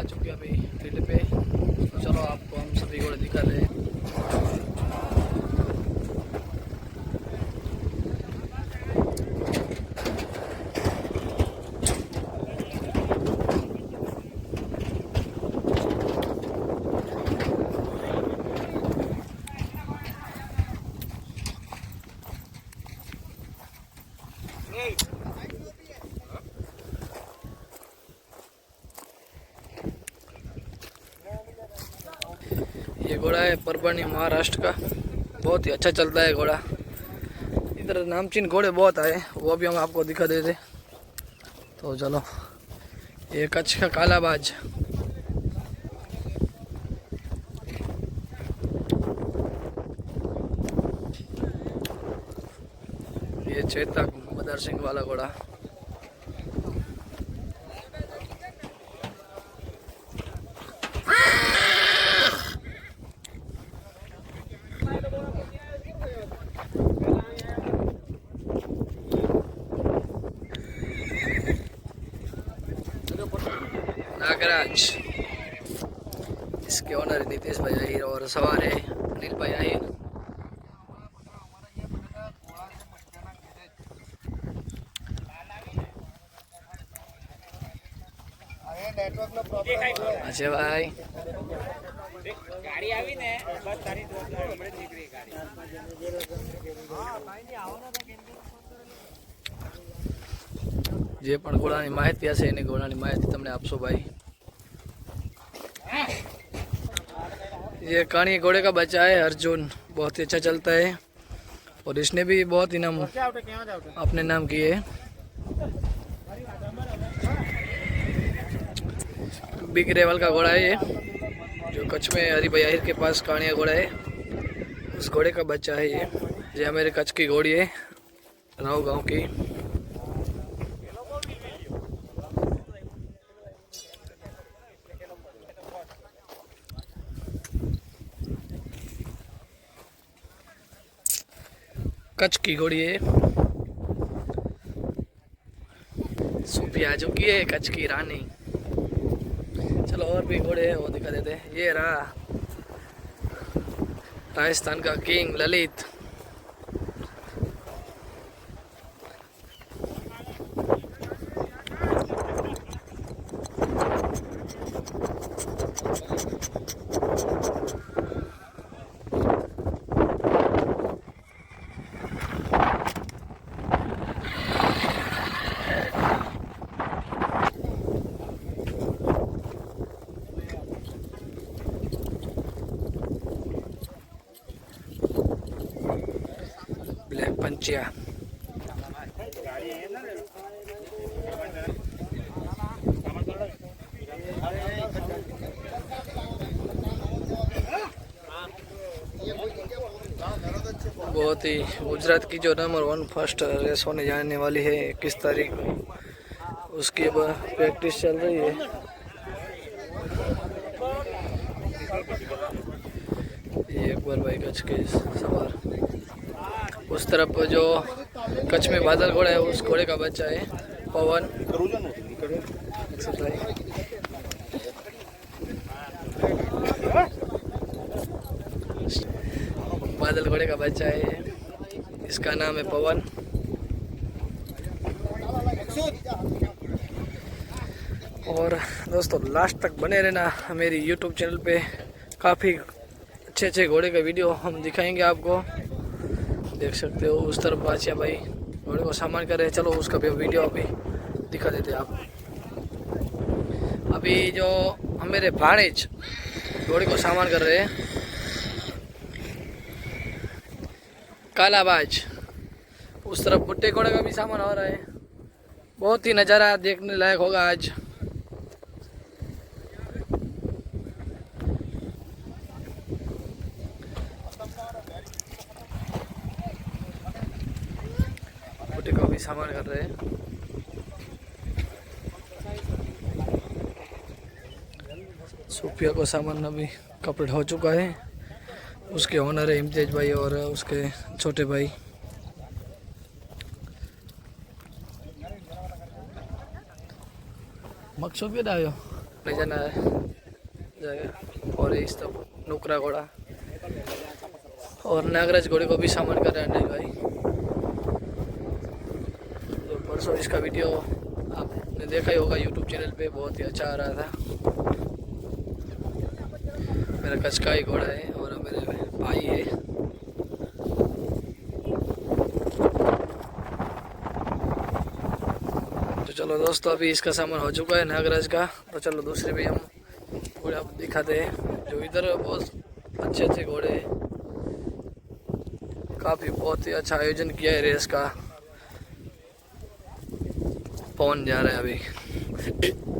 चुके हैं अभी फील्ड पे। तो चलो आपको हम सभी घोड़े दिखा रहे हैं। ये घोड़ा है परभणी महाराष्ट्र का, बहुत ही अच्छा चलता है घोड़ा। इधर नामचीन घोड़े बहुत आए, वो भी हम आपको दिखा देते। तो चलो, ये कच्छ का कालाबाज, ये चेतक मदर सिंह वाला घोड़ा, नागराज। इसके ओनर नीतीश भाई आहिर और सवार है अनिल भाई आहिर। अच्छा भाई, गाड़ी આવી ને બસ તારી હમણે નીકળી ગાડી। જે પણ ઘોડાની માહિતી હશે એની ઘોડાની માહિતી તમને આપશો ભાઈ। ये कानी घोड़े का बच्चा है अर्जुन, बहुत ही अच्छा चलता है और इसने भी बहुत इनाम अपने नाम किए। बिग रेवल का घोड़ा है ये, जो कच्छ में हरी भाई आहिर के पास कानिया घोड़ा है, उस घोड़े का बच्चा है ये मेरे कच्छ की घोड़ी है, राव गांव की। कच्छ की घोड़ी है, सूफी आ चुकी है कच्छ की रानी। चलो और भी घोड़े हैं वो दिखा देते हैं। ये रहा राजस्थान का किंग ललित। ब्लैक पंचिया, बहुत ही गुजरात की जो नंबर 1 फर्स्ट रेस होने जाने वाली है 21 तारीख को, उसकी अब प्रैक्टिस चल रही है। ये एक बार भाई कच्छ के सवार, उस तरफ जो कच्छ में बादल घोड़ा है उस घोड़े का बच्चा है पवन। बादल घोड़े का बच्चा है ये, इसका नाम है पवन। और दोस्तों लास्ट तक बने रहना मेरी यूट्यूब चैनल पे, काफ़ी अच्छे अच्छे घोड़े का वीडियो हम दिखाएंगे आपको। देख सकते हो उस तरफ बादशाह भाई घोड़े को सामान कर रहे हैं। चलो उसका भी वीडियो अभी दिखा देते हैं आप। अभी जो हम मेरे भाणेज घोड़े को सामान कर रहे हैं, कालाबाज। उस तरफ बुट्टे घोड़े का भी सामान हो रहा है। बहुत ही नज़ारा देखने लायक होगा आज। बुट्टे का भी सामान कर रहे हैं। सूफिया को सामान अभी कंप्लीट हो चुका है। उसके ओनर है इम्तियाज भाई और उसके छोटे भाई। मकसूद भी डायो ले जाना है जाएगा। और इस तरफ नुकरा घोड़ा और नागराज घोड़े को भी सामान कर रहे हैं अनिल भाई। तो परसों इसका वीडियो आपने देखा ही होगा यूट्यूब चैनल पे, बहुत ही अच्छा आ रहा था। मेरा कचकाई घोड़ा है और मेरे भाई है। तो चलो दोस्तों, अभी इसका सामान हो चुका है नागराज का। तो चलो दूसरे भी हम घोड़े आप दिखाते हैं। जो इधर बहुत अच्छे अच्छे घोड़े हैं, काफ़ी बहुत ही अच्छा आयोजन किया है रेस का। पवन जा रहा है अभी,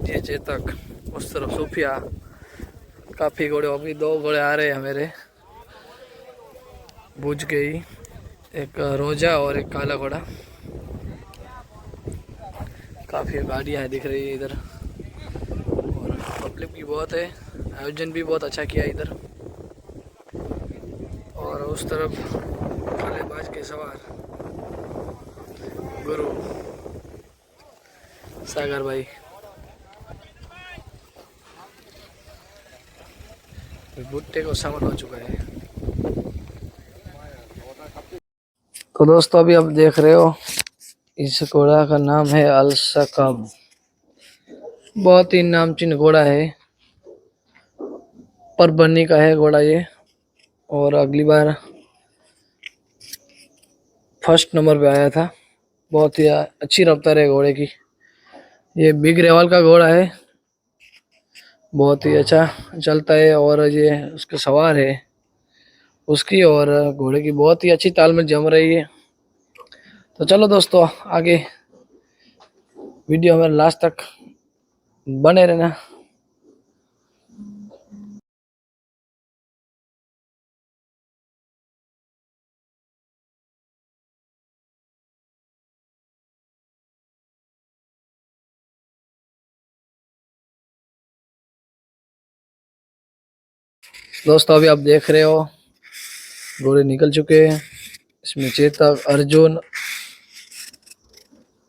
ये चेतक, उस तरफ सूफिया, काफ़ी घोड़े। अभी 2 घोड़े आ रहे हैं मेरे, बुझ गई, एक रोजा और एक काला घोड़ा। काफ़ी गाड़ियाँ दिख रही है इधर और पब्लिक भी बहुत है। आयोजन भी बहुत अच्छा किया इधर। और उस तरफ कालेबाज के सवार गुरु सागर भाई। भुट्टे को सामान हो चुका है। तो दोस्तों, अभी आप देख रहे हो, इस घोड़ा का नाम है अल-सकब। बहुत ही नामचीन घोड़ा है, परभनी का है घोड़ा ये। और अगली बार फर्स्ट नंबर पे आया था। बहुत ही अच्छी रफ्तार है घोड़े की। ये बिग रेवाल का घोड़ा है, बहुत ही अच्छा चलता है। और ये उसके सवार है, उसकी और घोड़े की बहुत ही अच्छी तालमेल जम रही है। तो चलो दोस्तों, आगे वीडियो हमारे लास्ट तक बने रहना। दोस्तों, अभी आप देख रहे हो, घोड़े निकल चुके हैं। इसमें चेतक, अर्जुन,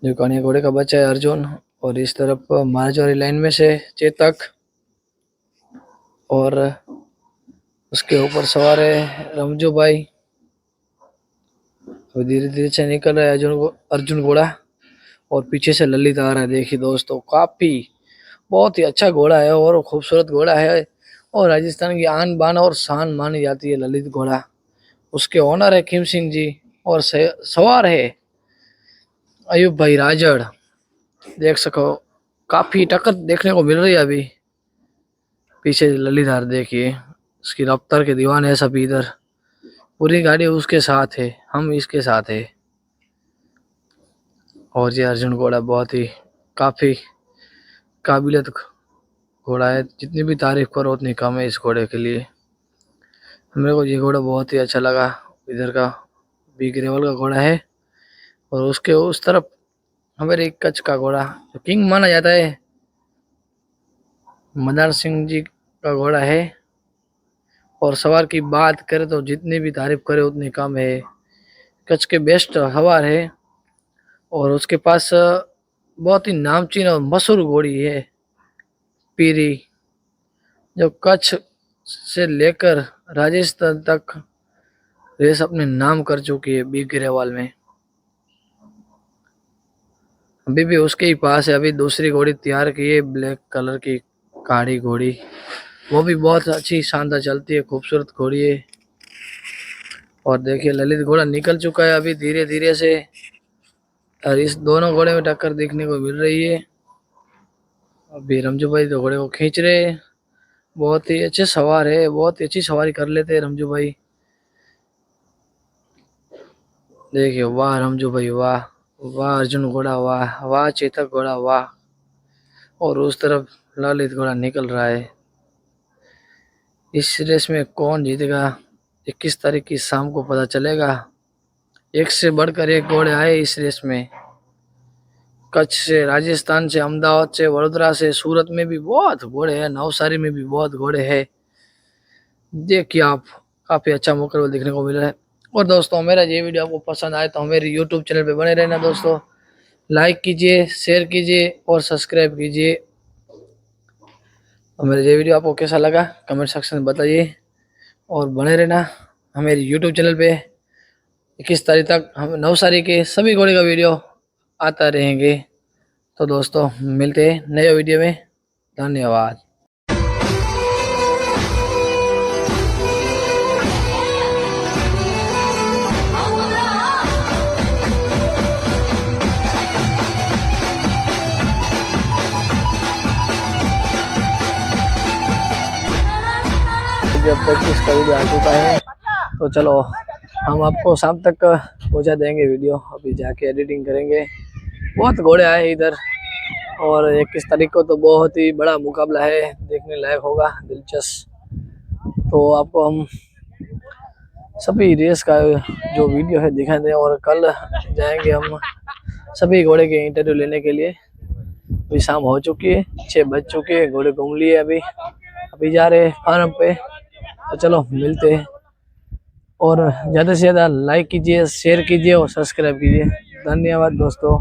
जो कानिया घोड़े का बच्चा है अर्जुन, और इस तरफ मारजोरी लाइन में से चेतक, और उसके ऊपर सवार है रमजू भाई। अभी धीरे धीरे से निकल रहा है अर्जुन घोड़ा, और पीछे से ललित आ रहा है। देखिए दोस्तों, काफी बहुत ही अच्छा घोड़ा है और खूबसूरत घोड़ा है, और राजस्थान की आन बान और शान मानी जाती है ललित घोड़ा। उसके ओनर है खीम सिंह जी, और सवार है अयूब भाई राजड़। देख सको, काफी टक्कर देखने को मिल रही है अभी। पीछे ललितहार देखिए, उसकी रफ्तार के दीवाने है सभी इधर। पूरी गाड़ी उसके साथ है, हम इसके साथ है। और ये अर्जुन घोड़ा बहुत ही काफी काबिलियत घोड़ा है। जितनी भी तारीफ करो उतनी कम है इस घोड़े के लिए। मेरे को ये घोड़ा बहुत ही अच्छा लगा। इधर का बिग रेवल का घोड़ा है, और उसके उस तरफ हमारे कच्छ का घोड़ा, जो किंग माना जाता है, मदार सिंह जी का घोड़ा है। और सवार की बात करें तो जितनी भी तारीफ करे उतनी कम है। कच्छ के बेस्ट सवार है, और उसके पास बहुत ही नामचीन और मशहूर घोड़ी है पीरी, जो कच्छ से लेकर राजस्थान तक रेस अपने नाम कर चुकी है बिग ग्रेवाल में। अभी भी उसके ही पास है। अभी दूसरी घोड़ी तैयार की है, ब्लैक कलर की काली घोड़ी, वो भी बहुत अच्छी शानदार चलती है, खूबसूरत घोड़ी है। और देखिए ललित घोड़ा निकल चुका है अभी धीरे धीरे से, और इस दोनों घोड़े में टक्कर देखने को मिल रही है। अभी रमजू भाई तो घोड़े को खींच रहे हैं। बहुत ही अच्छे सवार है, बहुत ही अच्छी सवारी कर लेते हैं रमजू भाई। देखिए, वाह रमजू भाई, वाह वाह अर्जुन घोड़ा, वाह वाह चेतक घोड़ा, वाह। और उस तरफ ललित घोड़ा निकल रहा है। इस रेस में कौन जीतेगा 21 तारीख की शाम को पता चलेगा। एक से बढ़कर एक घोड़े आए इस रेस में। कच्छ से, राजस्थान से, अहमदाबाद से, वडोदरा से, सूरत में भी बहुत घोड़े हैं, नवसारी में भी बहुत घोड़े हैं। देखिए आप, काफ़ी अच्छा मुकाबला देखने को मिल रहा है। और दोस्तों, मेरा ये वीडियो आपको पसंद आए तो मेरे यूट्यूब चैनल पे बने रहना दोस्तों। लाइक कीजिए, शेयर कीजिए और सब्सक्राइब कीजिए। और मेरा ये वीडियो आपको कैसा लगा कमेंट सेक्शन में बताइए, और बने रहना हमारे यूट्यूब चैनल पे। 21 तारीख तक हम नवसारी के सभी घोड़े का वीडियो आता रहेंगे। तो दोस्तों मिलते हैं नए वीडियो में। धन्यवाद। जब तक इसका वीडियो आ चुका है तो चलो हम आपको शाम तक पहुंचा देंगे वीडियो। अभी जाके एडिटिंग करेंगे। बहुत घोड़े आए इधर, और 21 तारीख को तो बहुत ही बड़ा मुकाबला है, देखने लायक होगा, दिलचस्प। तो आपको हम सभी रेस का जो वीडियो है दिखा दें, और कल जाएंगे हम सभी घोड़े के इंटरव्यू लेने के लिए। अभी शाम हो चुकी है, 6 बज चुके हैं, घोड़े घूम लिए। अभी जा रहे फार्म पे। तो चलो मिलते हैं, और ज़्यादा से ज़्यादा लाइक कीजिए, शेयर कीजिए और सब्सक्राइब कीजिए। धन्यवाद दोस्तों।